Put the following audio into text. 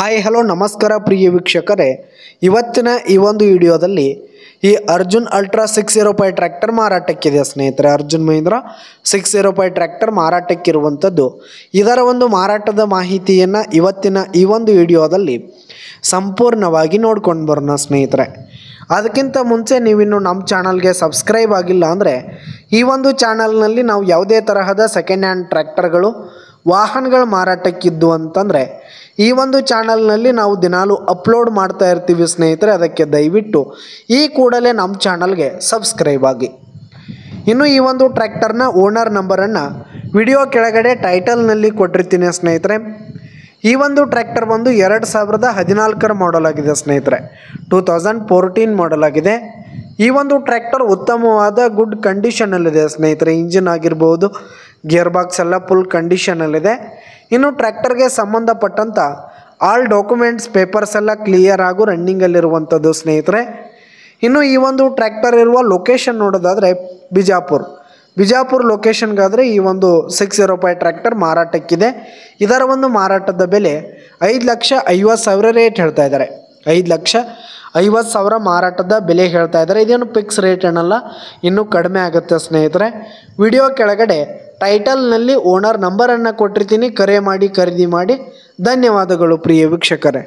Hi hello ನಮಸ್ಕಾರ ಪ್ರಿಯ ವೀಕ್ಷಕರೇ, ಇವತ್ತಿನ ಈ ಒಂದು ವಿಡಿಯೋದಲ್ಲಿ ಈ ಅರ್ಜುನ್ ಅಲ್ಟ್ರಾ 605 ಟ್ರ್ಯಾಕ್ಟರ್ ಮಾರಾಟಕ್ಕಿದೆ ಸ್ನೇಹಿತರೆ. ಅರ್ಜುನ್ ಮಹೀಂದ್ರ 605 ಟ್ರ್ಯಾಕ್ಟರ್ ಮಾರಾಟಕ್ಕಿರುವಂಥದ್ದು. ಇದರ ಒಂದು ಮಾರಾಟದ ಮಾಹಿತಿಯನ್ನು ಇವತ್ತಿನ ಈ ಒಂದು ವಿಡಿಯೋದಲ್ಲಿ ಸಂಪೂರ್ಣವಾಗಿ ನೋಡ್ಕೊಂಡು ಬರೋಣ ಸ್ನೇಹಿತರೆ. ಅದಕ್ಕಿಂತ ಮುಂಚೆ ನೀವಿನ್ನು ನಮ್ಮ ಚಾನಲ್ಗೆ ಸಬ್ಸ್ಕ್ರೈಬ್ ಆಗಿಲ್ಲ ಅಂದರೆ ಈ ಒಂದು ಚಾನಲ್ನಲ್ಲಿ ನಾವು ಯಾವುದೇ ತರಹದ ಸೆಕೆಂಡ್ ಹ್ಯಾಂಡ್ ಟ್ರ್ಯಾಕ್ಟರ್ಗಳು ವಾಹನಗಳ ಮಾರಾಟಕ್ಕಿದ್ದು ಅಂತಂದರೆ ಈ ಒಂದು ಚಾನಲ್ನಲ್ಲಿ ನಾವು ದಿನಾಲೂ ಅಪ್ಲೋಡ್ ಮಾಡ್ತಾ ಇರ್ತೀವಿ ಸ್ನೇಹಿತರೆ. ಅದಕ್ಕೆ ದಯವಿಟ್ಟು ಈ ಕೂಡಲೇ ನಮ್ಮ ಚಾನಲ್ಗೆ ಸಬ್ಸ್ಕ್ರೈಬ್ ಆಗಿ. ಇನ್ನು ಈ ಒಂದು ಟ್ರ್ಯಾಕ್ಟರ್ನ ಓನರ್ ನಂಬರನ್ನು ವಿಡಿಯೋ ಕೆಳಗಡೆ ಟೈಟಲ್ನಲ್ಲಿ ಕೊಟ್ಟಿರ್ತೀನಿ ಸ್ನೇಹಿತರೆ. ಈ ಒಂದು ಟ್ರ್ಯಾಕ್ಟರ್ ಬಂದು 2014 ಮಾಡೆಲ್ ಆಗಿದೆ ಸ್ನೇಹಿತರೆ. 2014 ಮಾಡೆಲ್ ಆಗಿದೆ. ಈ ಒಂದು ಟ್ರ್ಯಾಕ್ಟರ್ ಉತ್ತಮವಾದ ಗುಡ್ ಕಂಡೀಷನಲ್ಲಿದೆ ಸ್ನೇಹಿತರೆ. ಇಂಜಿನ್ ಆಗಿರ್ಬೋದು, ಗೇರ್ ಬಾಕ್ಸ್ ಎಲ್ಲ ಫುಲ್ ಕಂಡೀಷನಲ್ಲಿದೆ. ಇನ್ನು ಟ್ರ್ಯಾಕ್ಟರ್ಗೆ ಸಂಬಂಧಪಟ್ಟಂಥ ಆಲ್ ಡಾಕ್ಯುಮೆಂಟ್ಸ್ ಪೇಪರ್ಸ್ ಎಲ್ಲ ಕ್ಲಿಯರ್ ಆಗು ರನ್ನಿಂಗಲ್ಲಿರುವಂಥದ್ದು ಸ್ನೇಹಿತರೆ. ಇನ್ನು ಈ ಒಂದು ಟ್ರ್ಯಾಕ್ಟರ್ ಇರುವ ಲೊಕೇಶನ್ ನೋಡೋದಾದರೆ ಬಿಜಾಪುರ ಲೊಕೇಶನ್ಗಾದರೆ ಈ ಒಂದು 605 ಟ್ರ್ಯಾಕ್ಟರ್ ಮಾರಾಟಕ್ಕಿದೆ. ಇದರ ಒಂದು ಮಾರಾಟದ ಬೆಲೆ 5,50,000 ರೇಟ್ ಹೇಳ್ತಾ ಇದ್ದಾರೆ. 5,50,000 ಮಾರಾಟದ ಬೆಲೆ ಹೇಳ್ತಾ ಇದ್ದಾರೆ. ಇದೇನು ಫಿಕ್ಸ್ ರೇಟ್ ಏನಲ್ಲ, ಇನ್ನೂ ಕಡಿಮೆ ಆಗುತ್ತೆ ಸ್ನೇಹಿತರೆ. ವಿಡಿಯೋ ಕೆಳಗಡೆ ಟೈಟಲ್ನಲ್ಲಿ ಓನರ್ ನಂಬರನ್ನು ಕೊಟ್ಟಿರ್ತೀನಿ. ಕರೆ ಮಾಡಿ ಖರೀದಿ ಮಾಡಿ. ಧನ್ಯವಾದಗಳು ಪ್ರಿಯ ವೀಕ್ಷಕರೇ.